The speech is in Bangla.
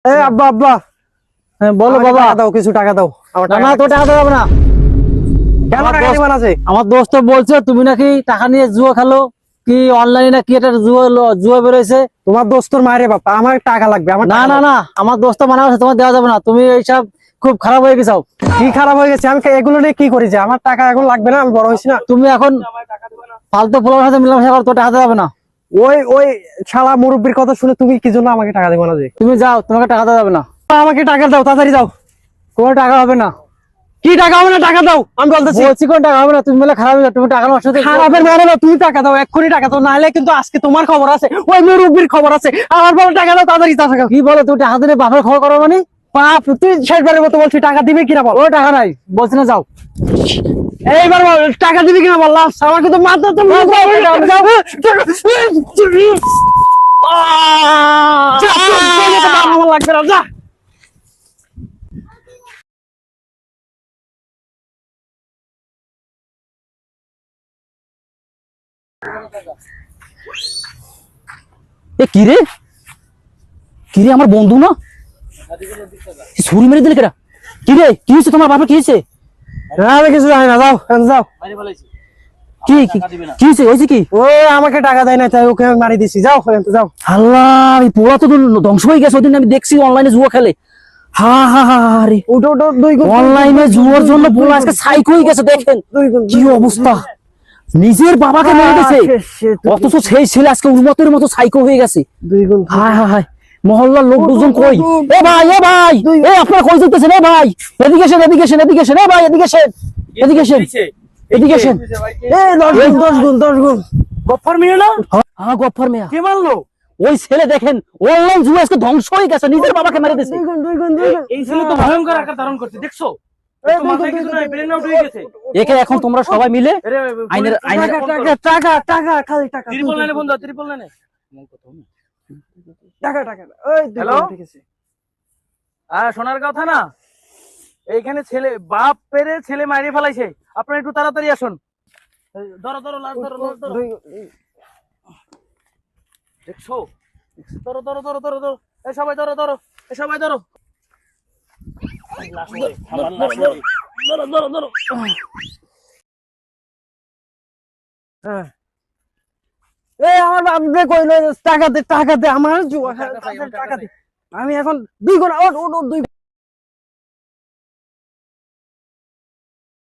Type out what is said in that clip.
এই আব্বা আব্বা, হ্যাঁ বলো বাবা। দাও কিছু টাকা দাও। না তো টাকা দেবো না। কেন টাকা দিবা না? আমার দোস্ত বলছে তুমি নাকি টাকা নিয়ে জুয়া খেলো, কি অনলাইনে না কি একটা জুয়া বেরোয়েছে। তোমার দোস্তর মায়েরে বাবা, আমার টাকা লাগবে। আমার না না না, আমার দোস্ত মানা আছে, তোমার দেওয়া যাবে না। তুমি এইসব খুব খারাপ হয়ে গেছো। কি খারাপ হয়ে গেছে? আমি এগুলো নিয়ে কি করি যে? আমার টাকা এখন লাগবে না, আমি বড় হয়েছি না। তুমি এখন ফালতু পোলার সাথে মিলামেশা করো, তো টাকা দেওয়া যাবে না। ওই ওই শালা মুরব্বির কথা শুনে তুমি কি জন্য আমাকে টাকা দেবো না? যে তুমি যাও, তোমাকে টাকা দেওয়া যাবে না। আমাকে টাকা দাও, তাড়াতাড়ি দাও। কোনো টাকা হবে না। কি টাকা হবে না? টাকা দাও, আমি বলতেছি। বলছি কোন টাকা হবে না, তুমি বলে খারাপ হয়ে যাও, তুমি টাকা নষ্ট করতে। খারাপের মানে না, তুমি টাকা দাও, এক্ষুনি টাকা দাও, নাহলে কিন্তু আজকে তোমার খবর আছে, ওই মুরব্বির খবর আছে। আমার বলে টাকা দাও, তাড়াতাড়ি টাকা দাও। কি বলো তুমি? টাকা দিলে বাপের খবর করো মানে? বাপ, তুই শেষবারের মতো বলছি টাকা দিবে কিনা বল। ও টাকা নাই, বলছি না যাও। এইবার বল টাকা দিবি কিনা বল। লাস্ট আমার কিন্তু মাথা তো আমার লাগবে না, যা। এ কি রে, কি রে, আমার বন্ধু না? ছুরি মেরে দিলে কেটা? কি রে, কি হয়েছে তোমার বাপের? কি হয়েছে? আমি কিছু জানি না, যাও যাও। কি কি হয়েছে? হয়েছে কি? ও আমাকে টাকা দেয় না, তাই ওকে আমি মারি দিছি। যাও যাও। আল্লাহ, এই পোড়া তো ধ্বংস হয়ে গেছে। ওদিন আমি দেখছি অনলাইনে জুয়া খেলে। হা হা হা রে, উঠো উঠো, দুই গুণ। অনলাইনে জুয়ার জন্য পোলা আজকে সাইকো হয়ে গেছে। দেখেন কি অবস্থা, নিজের বাবাকে মেরে দিয়েছে, অথচ সেই ছেলে আজকে উন্মতের মতো সাইকো হয়ে গেছে। দুই গুণ। হায় হায় হায়, মহল্লার লোক দুজন কই? এ ভাই, এ ভাই, এ আপনারা কই যেতেছেন? এ ভাই এদিকে এসেন, এদিকে এসেন, এদিকে এসেন। এ ভাই এদিকে এসেন, এদিকে এসেন, এদিকে এসেন। এ 10 গুণ। গফফার মিয়া না? হ্যাঁ গফফার মিয়া। কে মারলো? ওই ছেলে দেখেন অনলাইন জুয়া আজকে ধ্বংস হয়ে গেছে, নিজের বাবাকে মেরে দিয়েছে। দুই গুণ। এই ছেলে তো ভয়ঙ্কর আকার ধারণ করছে, দেখছো? মাথায় কিছু নাই, ব্রেন আউট হয়ে গেছে। একে এখন তোমরা সবাই মিলে আইনের টাকা খালি টাকা। ত্রিপল লাইনে বন্ধু, ত্রিপল লাইনে। টাকা ওই হ্যালো? সোনারগাঁও থানা। এইখানে ছেলে বাপ পেরে ছেলে মারিয়ে ফেলাইছে, আপনারা একটু তাড়াতাড়ি আসুন। ধরো ধরো, লাশ ধরো, লাশ ধরো। দেখছো? ধরো ধরো ধরো ধরো ধরো, এই সবাই ধরো ধরো, এই সবাই ধরো। ধরো ধরো ধরো। আমার বাপরে কইলো টাকা দে, আমার জুয়া টাকা দে। আমি এখন 2 গুণ। ওঠ 2